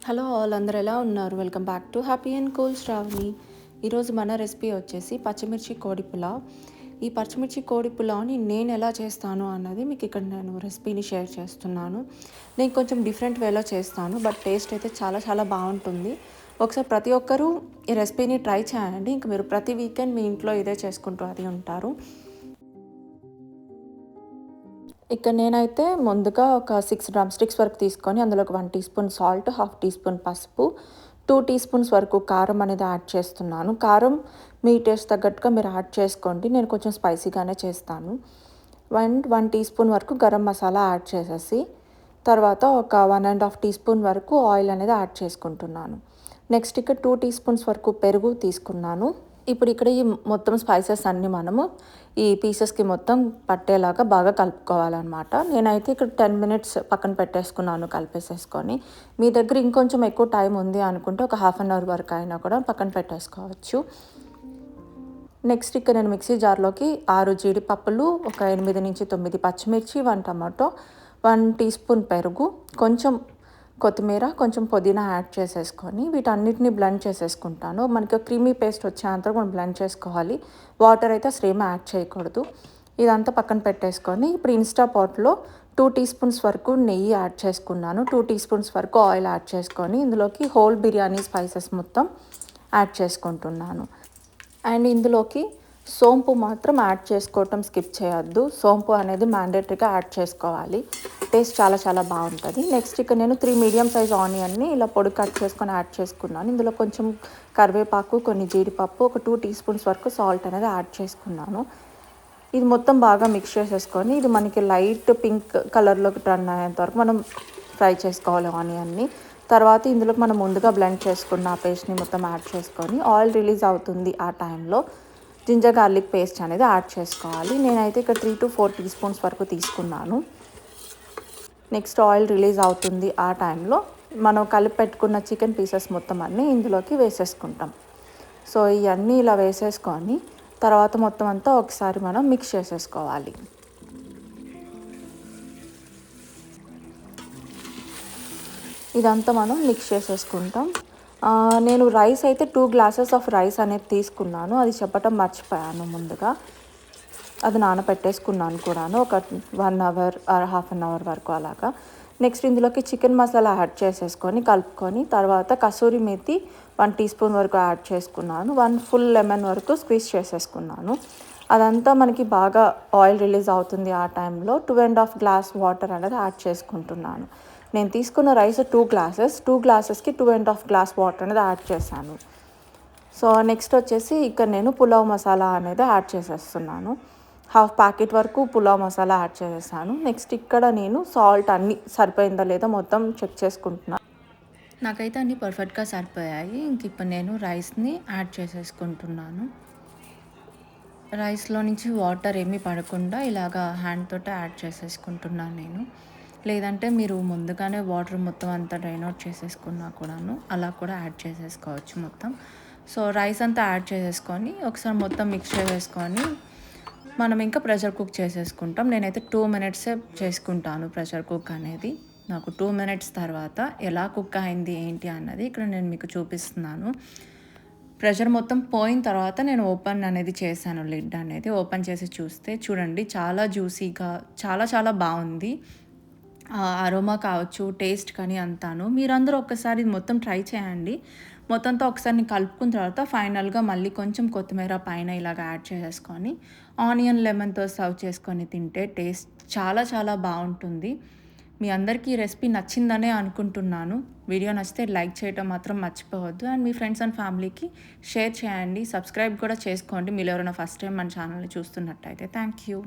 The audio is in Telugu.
హలో ఆల్, అందరూ ఎలా ఉన్నారు? Welcome back to happy and cool Shravani. ఈరోజు మన రెసిపీ వచ్చేసి పచ్చిమిర్చి కోడి పులావ్. ఈ పచ్చిమిర్చి కోడి పులావ్ని నేను ఎలా చేస్తాను అన్నది మీకు ఇక్కడ నేను రెసిపీని షేర్ చేస్తున్నాను. నేను కొంచెం డిఫరెంట్ వేలో చేస్తాను, బట్ టేస్ట్ అయితే చాలా చాలా బాగుంటుంది. ఒకసారి ప్రతి ఒక్కరూ ఈ రెసిపీని ట్రై చేయండి. ఇంక మీరు ప్రతి వీకెండ్ మీ ఇంట్లో ఇదే చేసుకుంటూ అది ఉంటారు. ఇక్కడ నేనైతే ముందుగా ఒక 6 డ్రమ్ స్టిక్స్ వరకు తీసుకొని అందులో ఒక 1 teaspoon salt, half teaspoon పసుపు, 2 టీ స్పూన్స్ వరకు కారం అనేది యాడ్ చేస్తున్నాను. కారం మీ టేస్ట్ తగ్గట్టుగా మీరు యాడ్ చేసుకోండి. నేను కొంచెం స్పైసీగానే చేస్తాను. 1 టీ స్పూన్ వరకు గరం మసాలా యాడ్ చేసేసి తర్వాత ఒక 1.5 టీ స్పూన్ వరకు ఆయిల్ అనేది యాడ్ చేసుకుంటున్నాను. నెక్స్ట్ ఇక్కడ 2 టీ స్పూన్స్ వరకు పెరుగు తీసుకున్నాను. ఇప్పుడు ఇక్కడ ఈ మొత్తం స్పైసెస్ అన్నీ మనము ఈ పీసెస్కి మొత్తం పట్టేలాగా బాగా కలుపుకోవాలన్నమాట. నేనైతే ఇక్కడ 10 మినిట్స్ పక్కన పెట్టేసుకున్నాను కలిపేసేసుకొని. మీ దగ్గర ఇంకొంచెం ఎక్కువ టైం ఉంది అనుకుంటే ఒక హాఫ్ అన్ అవర్ వరకు అయినా కూడా పక్కన పెట్టేసుకోవచ్చు. నెక్స్ట్ ఇక్కడ నేను మిక్సీ జార్లోకి 6 జీడిపప్పులు, ఒక 8 నుంచి 9 పచ్చిమిర్చి, 1 టమాటో, 1 టీ స్పూన్ పెరుగు, కొంచెం కొత్తిమీర, కొంచెం పుదీనా యాడ్ చేసేసుకొని వీటన్నిటిని బ్లెండ్ చేసేసుకుంటాను. మనకి క్రీమీ పేస్ట్ వచ్చేంత మనం బ్లెండ్ చేసుకోవాలి. వాటర్ అయితే అసలు ఏమీ యాడ్ చేయకూడదు. ఇదంతా పక్కన పెట్టేసుకొని ఇప్పుడు ఇన్స్టా పాట్లో 2 టీ స్పూన్స్ వరకు నెయ్యి యాడ్ చేసుకున్నాను. 2 టీ స్పూన్స్ వరకు ఆయిల్ యాడ్ చేసుకొని ఇందులోకి హోల్ బిర్యానీ స్పైసెస్ మొత్తం యాడ్ చేసుకుంటున్నాను. అండ్ ఇందులోకి సోంపు మాత్రం యాడ్ చేసుకోవటం స్కిప్ చేయొద్దు. సోంపు అనేది మ్యాండేటరీగా యాడ్ చేసుకోవాలి. టేస్ట్ చాలా చాలా బాగుంటుంది. నెక్స్ట్ ఇక్కడ నేను 3 మీడియం సైజ్ ఆనియన్ని ఇలా పొడి కట్ చేసుకొని యాడ్ చేసుకున్నాను. ఇందులో కొంచెం కరివేపాకు, కొన్ని జీడిపప్పు, ఒక 2 టీ స్పూన్స్ వరకు సాల్ట్ అనేది యాడ్ చేసుకున్నాను. ఇది మొత్తం బాగా మిక్స్ చేసేసుకొని ఇది మనకి లైట్ పింక్ కలర్లోకి టర్న్ అయ్యేంత వరకు మనం ఫ్రై చేసుకోవాలి ఆనియన్ని. తర్వాత ఇందులోకి మనం ముందుగా బ్లెండ్ చేసుకున్న ఆ పేస్ట్ని మొత్తం యాడ్ చేసుకొని ఆయిల్ రిలీజ్ అవుతుంది ఆ టైంలో జింజర్ గార్లిక్ పేస్ట్ అనేది యాడ్ చేసుకోవాలి. నేనైతే ఇక్కడ 3 to 4 టీ స్పూన్స్ వరకు తీసుకున్నాను. నెక్స్ట్ ఆయిల్ రిలీజ్ అవుతుంది ఆ టైంలో మనం కలిపి పెట్టుకున్న చికెన్ పీసెస్ మొత్తం అన్నీ ఇందులోకి వేసేసుకుంటాం. సో ఇవన్నీ ఇలా వేసేసుకొని తర్వాత మొత్తం అంతా ఒకసారి మనం మిక్స్ చేసేసుకోవాలి. ఇదంతా మనం మిక్స్ చేసేసుకుంటాం. నేను రైస్ అయితే 2 గ్లాసెస్ ఆఫ్ రైస్ అనేది తీసుకున్నాను. అది చెప్పటం మర్చిపోయాను ముందుగా. అది నానబెట్టేసుకున్నాను కూడాను ఒక 1 hour or half an hour వరకు అలాగా. నెక్స్ట్ ఇందులోకి చికెన్ మసాలా యాడ్ చేసేసుకొని కలుపుకొని తర్వాత కసూరి మేతి 1 టీ స్పూన్ వరకు యాడ్ చేసుకున్నాను. 1 ఫుల్ లెమన్ వరకు స్క్వీజ్ చేసేసుకున్నాను. అదంతా మనకి బాగా ఆయిల్ రిలీజ్ అవుతుంది ఆ టైంలో 2.5 గ్లాస్ వాటర్ అనేది యాడ్ చేసుకుంటున్నాను. నేను తీసుకున్న రైస్ 2 గ్లాసెస్కి 2.5 గ్లాస్ వాటర్ అనేది యాడ్ చేశాను. సో నెక్స్ట్ వచ్చేసి ఇక్కడ నేను పులావ్ మసాలా అనేది యాడ్ చేసేస్తున్నాను. హాఫ్ ప్యాకెట్ వరకు పులావ్ మసాలా యాడ్ చేసేసాను. నెక్స్ట్ ఇక్కడ నేను సాల్ట్ అన్నీ సరిపోయిందా లేదా మొత్తం చెక్ చేసుకుంటున్నాను. నాకైతే అన్నీ పర్ఫెక్ట్గా సరిపోయాయి. ఇంక ఇప్పుడు నేను రైస్ని యాడ్ చేసేసుకుంటున్నాను. రైస్లో నుంచి వాటర్ ఏమీ పడకుండా ఇలాగా హ్యాండ్ తోటే యాడ్ చేసేసుకుంటున్నాను నేను. లేదంటే మీరు ముందుగానే వాటర్ మొత్తం అంతా డ్రైన్ అవుట్ చేసేసుకున్నా కూడాను అలా కూడా యాడ్ చేసేసుకోవచ్చు మొత్తం. సో రైస్ అంతా యాడ్ చేసేసుకొని ఒకసారి మొత్తం మిక్స్ చేసేసుకొని మనం ఇంకా ప్రెషర్ కుక్ చేసేసుకుంటాం. నేనైతే 2 మినిట్సే చేసుకుంటాను ప్రెషర్ కుక్ అనేది. నాకు 2 మినిట్స్ తర్వాత ఎలా కుక్ అయింది ఏంటి అన్నది ఇక్కడ నేను మీకు చూపిస్తున్నాను. ప్రెషర్ మొత్తం పోయిన తర్వాత నేను ఓపెన్ అనేది చేశాను. లిడ్ అనేది ఓపెన్ చేసి చూస్తే చూడండి చాలా జ్యూసీగా చాలా చాలా బాగుంది. అరోమా కావచ్చు, టేస్ట్ కానీ అంతాను. మీరందరూ ఒక్కసారి మొత్తం ట్రై చేయండి. మొత్తంతో ఒకసారి నేను కలుపుకున్న తర్వాత ఫైనల్గా మళ్ళీ కొంచెం కొత్తిమీర పైన ఇలాగ యాడ్ చేసేసుకొని ఆనియన్ లెమన్తో సర్వ్ చేసుకొని తింటే టేస్ట్ చాలా చాలా బాగుంటుంది. మీ అందరికీ ఈ రెసిపీ నచ్చిందనే అనుకుంటున్నాను. వీడియో నచ్చితే లైక్ చేయడం మాత్రం మర్చిపోవద్దు. అండ్ మీ ఫ్రెండ్స్ అండ్ ఫ్యామిలీకి షేర్ చేయండి. సబ్స్క్రైబ్ కూడా చేసుకోండి మీరు ఎవరైనా ఫస్ట్ టైం మన ఛానల్ని చూస్తున్నట్టయితే. Thank you.